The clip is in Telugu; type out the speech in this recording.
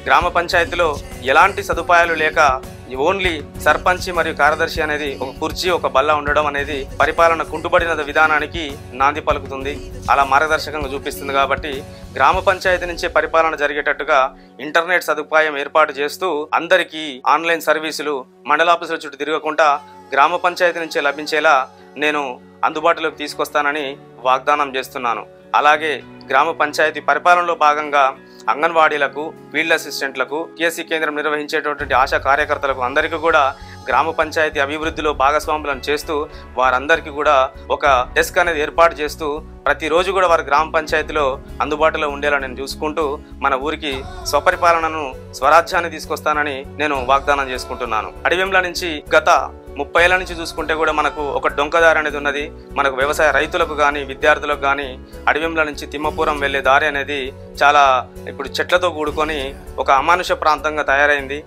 గ్రామ పంచాయతీలో ఎలాంటి సదుపాయాలు లేక ఓన్లీ సర్పంచ్ మరియు కార్యదర్శి అనేది ఒక కుర్చీ ఒక బల్ల ఉండడం అనేది పరిపాలన కుంటుబడిన విధానానికి నాంది పలుకుతుంది, అలా మార్గదర్శకంగా చూపిస్తుంది. కాబట్టి గ్రామ పంచాయతీ నుంచే పరిపాలన జరిగేటట్టుగా ఇంటర్నెట్ సదుపాయం ఏర్పాటు చేస్తూ అందరికీ ఆన్లైన్ సర్వీసులు మండలాఫీసుల చుట్టూ తిరగకుండా గ్రామ పంచాయతీ నుంచే లభించేలా నేను అందుబాటులోకి తీసుకొస్తానని వాగ్దానం చేస్తున్నాను. అలాగే గ్రామ పంచాయతీ పరిపాలనలో భాగంగా అంగన్వాడీలకు, ఫీల్డ్ అసిస్టెంట్లకు, కేసీ కేంద్రం నిర్వహించేటటువంటి ఆశా కార్యకర్తలకు అందరికీ కూడా గ్రామ పంచాయతీ అభివృద్ధిలో భాగస్వాములను చేస్తూ వారందరికీ కూడా ఒక డెస్క్ అనేది ఏర్పాటు చేస్తూ ప్రతిరోజు కూడా వారు గ్రామ పంచాయతీలో అందుబాటులో ఉండేలా నేను చూసుకుంటూ మన ఊరికి స్వపరిపాలనను, స్వరాజ్యాన్ని తీసుకొస్తానని నేను వాగ్దానం చేసుకుంటున్నాను. అడివెంల నుంచి గత 30 ఏళ్ల నుంచి చూసుకుంటే కూడా మనకు ఒక డొంకదారి అనేది ఉన్నది. మనకు వ్యవసాయ రైతులకు కానీ విద్యార్థులకు కానీ అడివెంల నుంచి తిమ్మపురం వెళ్లే దారి అనేది చాలా ఇప్పుడు చెట్లతో కూడుకొని ఒక అమానుష ప్రాంతంగా తయారైంది.